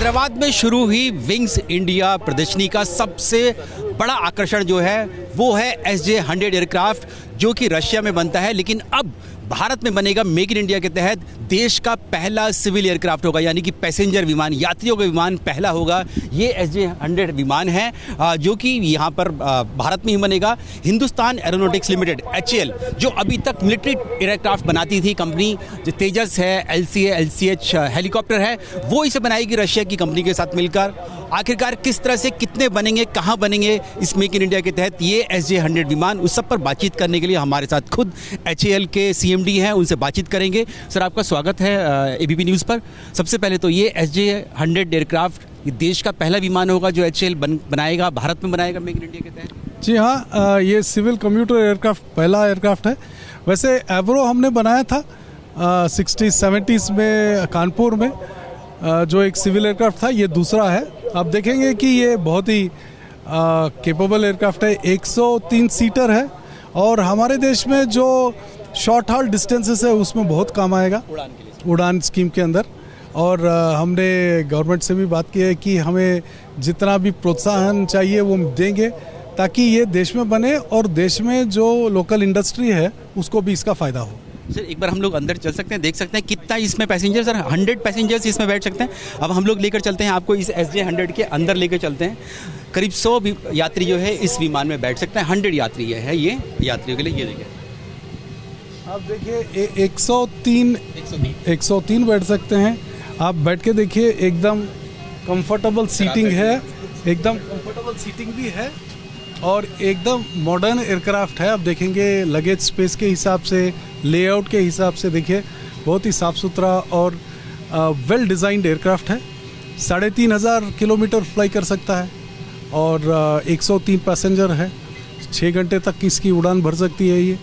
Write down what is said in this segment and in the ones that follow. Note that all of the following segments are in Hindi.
हैदराबाद में शुरू हुई विंग्स इंडिया प्रदर्शनी का सबसे बड़ा आकर्षण जो है वो है SJ-100 एयरक्राफ्ट, जो कि रशिया में बनता है, लेकिन अब भारत में बनेगा। मेक इन इंडिया के तहत देश का पहला सिविल एयरक्राफ्ट होगा, यानी कि पैसेंजर विमान, यात्रियों का विमान पहला होगा। ये SJ-100 विमान है जो कि यहाँ पर भारत में ही बनेगा। हिंदुस्तान एरोनॉटिक्स लिमिटेड HAL, जो अभी तक मिलिट्री एयरक्राफ्ट बनाती थी कंपनी, जो तेजस है, LCA LCH हेलीकॉप्टर है, वो इसे बनाएगी रशिया की कंपनी के साथ मिलकर। आखिरकार किस तरह से, कितने बनेंगे, कहाँ बनेंगे इस मेक इन इंडिया के तहत ये SJ-100 विमान, उस सब पर बातचीत करने के लिए हमारे साथ खुद HAL के CMD हैं, उनसे बातचीत करेंगे। सर, आपका स्वागत है ABP न्यूज़ पर। सबसे पहले तो ये SJ-100 एयरक्राफ्ट, ये देश का पहला विमान होगा जो HAL बनाएगा, भारत में बनाएगा मेक इन इंडिया के तहत। जी हाँ, ये सिविल कम्यूटर एयरक्राफ्ट पहला एयरक्राफ्ट है। वैसे एवरो हमने बनाया था 60-70s में कानपुर में, जो एक सिविल एयरक्राफ्ट था। ये दूसरा है। आप देखेंगे कि ये बहुत ही कैपेबल एयरक्राफ्ट है। 103 सीटर है और हमारे देश में जो शॉर्ट हॉल डिस्टेंसेस है उसमें बहुत काम आएगा उड़ान स्कीम के अंदर। और हमने गवर्नमेंट से भी बात की है कि हमें जितना भी प्रोत्साहन चाहिए वो देंगे, ताकि ये देश में बने और देश में जो लोकल इंडस्ट्री है उसको भी इसका फ़ायदा हो। सर, एक बार हम लोग अंदर चल सकते हैं, देख सकते हैं कितना इसमें पैसेंजर? सर, 100 पैसेंजर्स इसमें बैठ सकते हैं। अब हम लोग लेकर चलते हैं आपको इस SJ-100 के अंदर लेकर चलते हैं। करीब 100 यात्री जो है इस विमान में बैठ सकते हैं। 100 यात्री है ये यात्रियों के लिए। ये देखिए, आप देखिए 103 बैठ सकते हैं। आप बैठ के देखिए, एकदम कंफर्टेबल सीटिंग है, एकदम कंफर्टेबल सीटिंग भी है और एकदम मॉडर्न एयरक्राफ्ट है। आप देखेंगे लगेज स्पेस के हिसाब से, लेआउट के हिसाब से देखिए बहुत ही साफ़ सुथरा और वेल डिज़ाइंड एयरक्राफ्ट है। 3500 किलोमीटर फ्लाई कर सकता है और 103 पैसेंजर है। 6 घंटे तक इसकी उड़ान भर सकती है ये।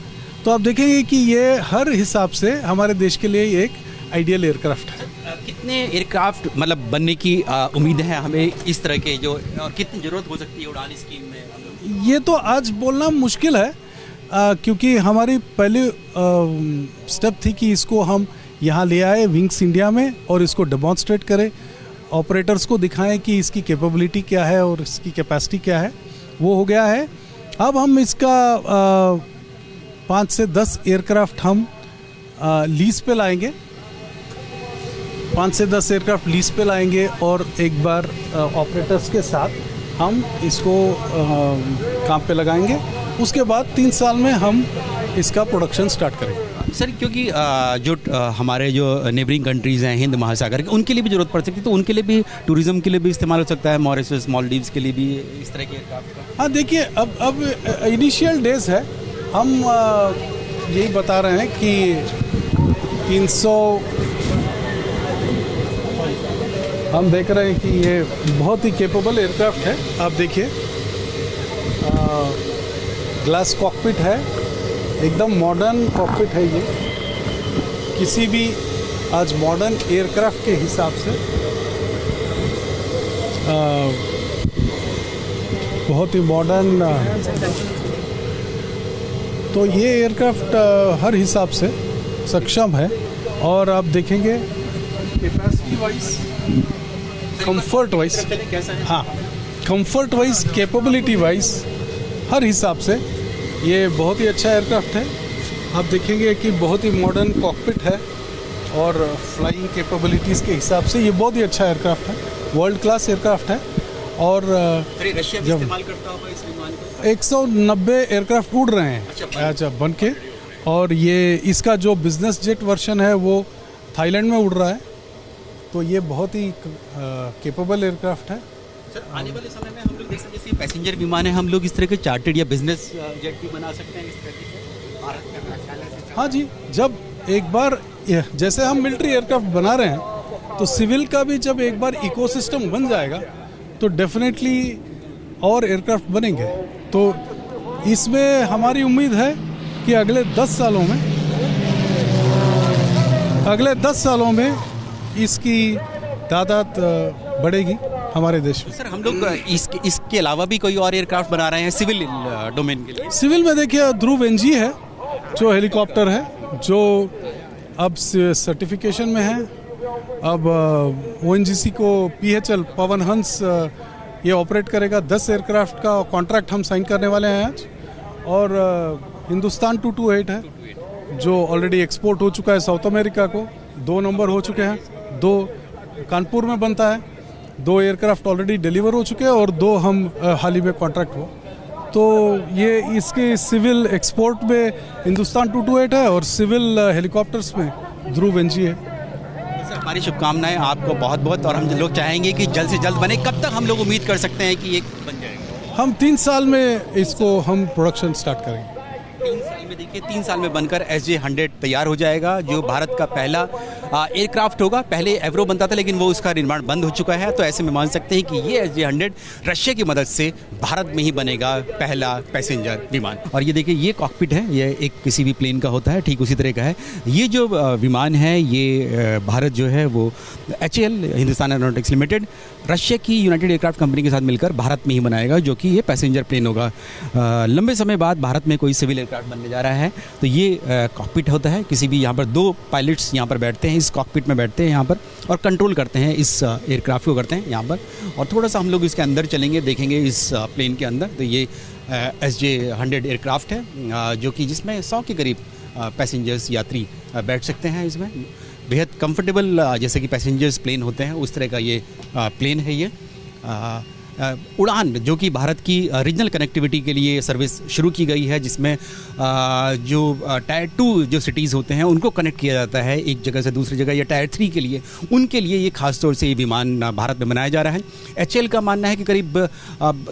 तो आप देखेंगे कि ये हर हिसाब से हमारे देश के लिए एक आइडियल एयरक्राफ्ट है। कितने एयरक्राफ्ट मतलब बनने की उम्मीद है हमें इस तरह के, जो और कितनी ज़रूरत हो सकती है उड़ान स्कीम में? ये तो आज बोलना मुश्किल है, क्योंकि हमारी पहली स्टेप थी कि इसको हम यहाँ ले आए विंग्स इंडिया में और इसको डेमॉन्स्ट्रेट करें, ऑपरेटर्स को दिखाएं कि इसकी कैपेबिलिटी क्या है और इसकी कैपेसिटी क्या है। वो हो गया है। अब हम इसका 5 से 10 एयरक्राफ्ट हम लीज पे लाएंगे। 5 से 10 एयरक्राफ्ट लीज पे लाएंगे और एक बार ऑपरेटर्स के साथ हम इसको काम पे लगाएंगे। उसके बाद 3 साल में हम इसका प्रोडक्शन स्टार्ट करेंगे। सर, क्योंकि जो हमारे जो नेबरिंग कंट्रीज़ हैं हिंद महासागर के, उनके लिए भी ज़रूरत पड़ सकती है, तो उनके लिए भी, टूरिज़्म के लिए भी इस्तेमाल हो सकता है। मॉरिशस, मालदीव्स के लिए भी इस तरह के एयरक्राफ्ट का। हाँ, देखिए अब इनिशियल डेज है। हम यही बता रहे हैं कि 300 हम देख रहे हैं कि ये बहुत ही कैपेबल एयरक्राफ्ट है। आप देखिए, ग्लास कॉकपिट है, एकदम मॉडर्न कॉकपिट है ये। किसी भी आज मॉडर्न एयरक्राफ्ट के हिसाब से बहुत ही मॉडर्न, तो ये एयरक्राफ्ट हर हिसाब से सक्षम है। और आप देखेंगे कैपेसिटी वाइज, कंफर्ट वाइज, हाँ, कंफर्ट वाइज, कैपेबिलिटी वाइज, हर हिसाब से ये बहुत ही अच्छा एयरक्राफ्ट है। आप देखेंगे कि बहुत ही मॉडर्न कॉकपिट है और फ्लाइंग कैपेबिलिटीज़ के हिसाब से ये बहुत ही अच्छा एयरक्राफ्ट है, वर्ल्ड क्लास एयरक्राफ्ट है। और रशिया भी इस्तेमाल करता होगा इस विमान को। 190 एयरक्राफ्ट उड़ रहे हैं अच्छा बन के। और ये इसका जो बिजनेस जेट वर्जन है वो थाईलैंड में उड़ रहा है। तो ये बहुत ही कैपेबल एयरक्राफ्ट है। सर, आने वाले समय में हम लोग देख सकते हैं, जैसे पैसेंजर विमान है, हम लोग इस तरह के चार्टर्ड या बिजनेस जेट भी बना सकते हैं इस तरह के भारत में। हाँ जी, जब एक बार जैसे हम मिलिट्री एयरक्राफ्ट बना रहे हैं, तो सिविल का भी जब एक बार इकोसिस्टम बन जाएगा तो डेफिनेटली और एयरक्राफ्ट बनेंगे। तो इसमें हमारी उम्मीद है कि अगले 10 सालों में इसकी तादाद बढ़ेगी हमारे देश में। सर, हम लोग इसके अलावा भी कोई और एयरक्राफ्ट बना रहे हैं सिविल डोमेन के लिए? सिविल में देखिए ध्रुव NG है, जो हेलीकॉप्टर है, जो अब सर्टिफिकेशन में है। अब ONGC को PHL पवन हंस ये ऑपरेट करेगा। 10 एयरक्राफ्ट का कॉन्ट्रैक्ट हम साइन करने वाले हैं आज। और हिंदुस्तान 228 है जो ऑलरेडी एक्सपोर्ट हो चुका है साउथ अमेरिका को, 2 नंबर हो चुके हैं, 2 कानपुर में बनता है, 2 एयरक्राफ्ट ऑलरेडी डिलीवर हो चुके हैं और 2 हम हाल ही में कॉन्ट्रैक्ट हो। तो ये इसके सिविल एक्सपोर्ट में हिंदुस्तान 228 है और सिविल हेलीकॉप्टर्स में ध्रुव NG है। हमारी शुभकामनाएं आपको बहुत बहुत, और हम लोग चाहेंगे कि जल्द से जल्द बने। कब तक हम लोग उम्मीद कर सकते हैं कि ये बन जाएगा? हम 3 साल में इसको हम प्रोडक्शन स्टार्ट करेंगे। 3 साल में, देखिए 3 साल में बनकर SJ-100 तैयार हो जाएगा, जो भारत का पहला एयरक्राफ्ट होगा। पहले एवरो बनता था लेकिन वो उसका निर्माण बंद हो चुका है, तो ऐसे में मान सकते हैं कि ये SJ-100 रशिया की मदद से भारत में ही बनेगा पहला पैसेंजर विमान। और ये देखिए ये कॉकपिट है, ये एक किसी भी प्लेन का होता है, ठीक उसी तरह का है। ये जो विमान है ये भारत जो है वो HAL Hindustan aeronautics limited Russia की यूनाइटेड एयरक्राफ्ट कंपनी के साथ मिलकर भारत में ही बनाएगा, जो कि ये पैसेंजर प्लेन होगा। लंबे समय बाद भारत में कोई सिविल एयरक्राफ्ट बनने जा रहा है। तो ये कॉकपिट होता है, किसी भी यहाँ पर 2 पायलट्स यहाँ पर बैठते हैं, इस कॉकपिट में बैठते हैं यहाँ पर और कंट्रोल करते हैं इस एयरक्राफ्ट को, करते हैं यहाँ पर। और थोड़ा सा हम लोग इसके अंदर चलेंगे, देखेंगे इस प्लेन के अंदर। तो ये SJ-100 एयरक्राफ्ट है जो कि जिसमें 100 के करीब पैसेंजर्स यात्री बैठ सकते हैं इसमें। बेहद कंफर्टेबल जैसे कि पैसेंजर्स प्लेन होते हैं उस तरह का ये प्लेन है। ये उड़ान जो कि भारत की रीजनल कनेक्टिविटी के लिए सर्विस शुरू की गई है, जिसमें जो टायर 2 जो सिटीज़ होते हैं उनको कनेक्ट किया जाता है एक जगह से दूसरी जगह, या टायर 3 के लिए, उनके लिए ये खास तौर से ये विमान भारत में बनाया जा रहा है। HAL का मानना है कि करीब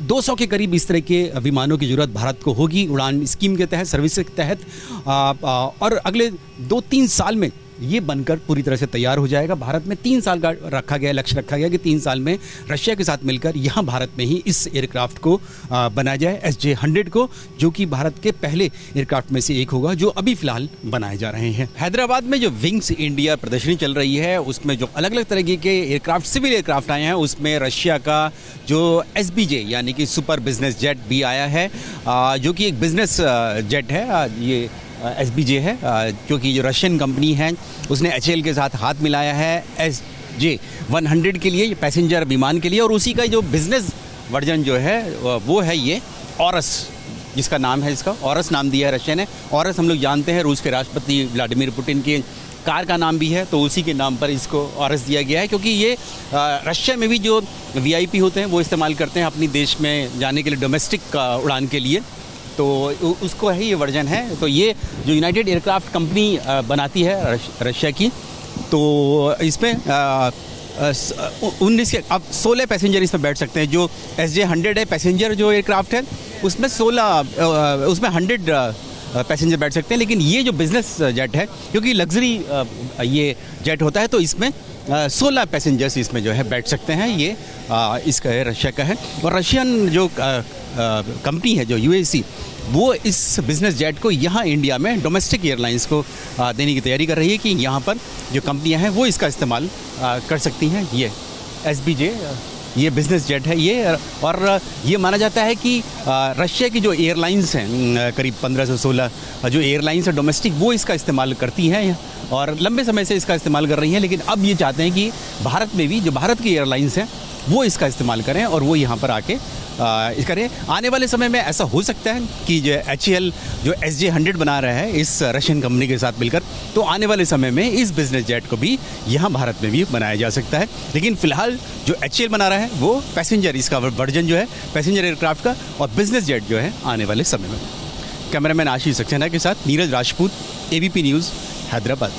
200 के करीब इस तरह के विमानों की ज़रूरत भारत को होगी उड़ान स्कीम के तहत, सर्विस के तहत। और अगले 2-3 साल में ये बनकर पूरी तरह से तैयार हो जाएगा। भारत में 3 साल का रखा गया, लक्ष्य रखा गया कि 3 साल में रशिया के साथ मिलकर यहाँ भारत में ही इस एयरक्राफ्ट को बनाया जाए, SJ-100 को, जो कि भारत के पहले एयरक्राफ्ट में से एक होगा जो अभी फ़िलहाल बनाए जा रहे हैं। हैदराबाद में जो विंग्स इंडिया प्रदर्शनी चल रही है उसमें जो अलग अलग तरह के एयरक्राफ्ट, सिविल एयरक्राफ्ट आए हैं, उसमें रशिया का जो SBJ यानी कि सुपर बिजनेस जेट भी आया है, जो कि एक बिजनेस जेट है। ये SBJ है क्योंकि जो रशियन कंपनी है उसने HAL के साथ हाथ मिलाया है SJ-100 के लिए, पैसेंजर विमान के लिए। और उसी का जो बिज़नेस वर्जन जो है वो है ये ऑरस, जिसका नाम है, इसका ऑरस नाम दिया है रशिया ने। ऑरस हम लोग जानते हैं रूस के राष्ट्रपति व्लादिमीर पुतिन के कार का नाम भी है, तो उसी के नाम पर इसको ऑरस दिया गया है, क्योंकि ये रशिया में भी जो VIP होते हैं वो इस्तेमाल करते हैं अपनी देश में जाने के लिए, डोमेस्टिक उड़ान के लिए, तो उसको है ये वर्जन है। तो ये जो यूनाइटेड एयरक्राफ्ट कंपनी बनाती है रशिया की, तो इसमें 19 के अब 16 पैसेंजर इसमें बैठ सकते हैं। जो SJ-100 है पैसेंजर जो एयरक्राफ्ट है उसमें 100 पैसेंजर बैठ सकते हैं, लेकिन ये जो बिज़नेस जेट है क्योंकि लग्जरी ये जेट होता है तो इसमें 16 पैसेंजर्स इसमें जो है बैठ सकते हैं। ये इसका है, रशिया का है। और रशियन जो कंपनी है जो UAC, वो इस बिज़नेस जेट को यहाँ इंडिया में डोमेस्टिक एयरलाइंस को देने की तैयारी कर रही है कि यहाँ पर जो कंपनियाँ हैं वो इसका इस्तेमाल कर सकती हैं। ये SBJ ये बिज़नेस जेट है ये। और ये माना जाता है कि रशिया की जो एयरलाइंस हैं करीब 15 से 16 जो एयरलाइंस है डोमेस्टिक, वो इसका इस्तेमाल करती हैं और लंबे समय से इसका इस्तेमाल कर रही हैं। लेकिन अब ये चाहते हैं कि भारत में भी जो भारत की एयरलाइंस हैं वो इसका इस्तेमाल करें और वो यहाँ पर आके करें। आने वाले समय में ऐसा हो सकता है कि जो HAL जो SJ-100 बना रहा है इस रशियन कंपनी के साथ मिलकर, तो आने वाले समय में इस बिज़नेस जेट को भी यहाँ भारत में भी बनाया जा सकता है। लेकिन फ़िलहाल जो HAL बना रहा है वो पैसेंजर, इसका वर्जन जो है पैसेंजर एयरक्राफ्ट का, और बिज़नेस जेट जो है आने वाले समय में। कैमरामैन आशीष सक्सेना के साथ नीरज राजपूत, ABP न्यूज़, हैदराबाद।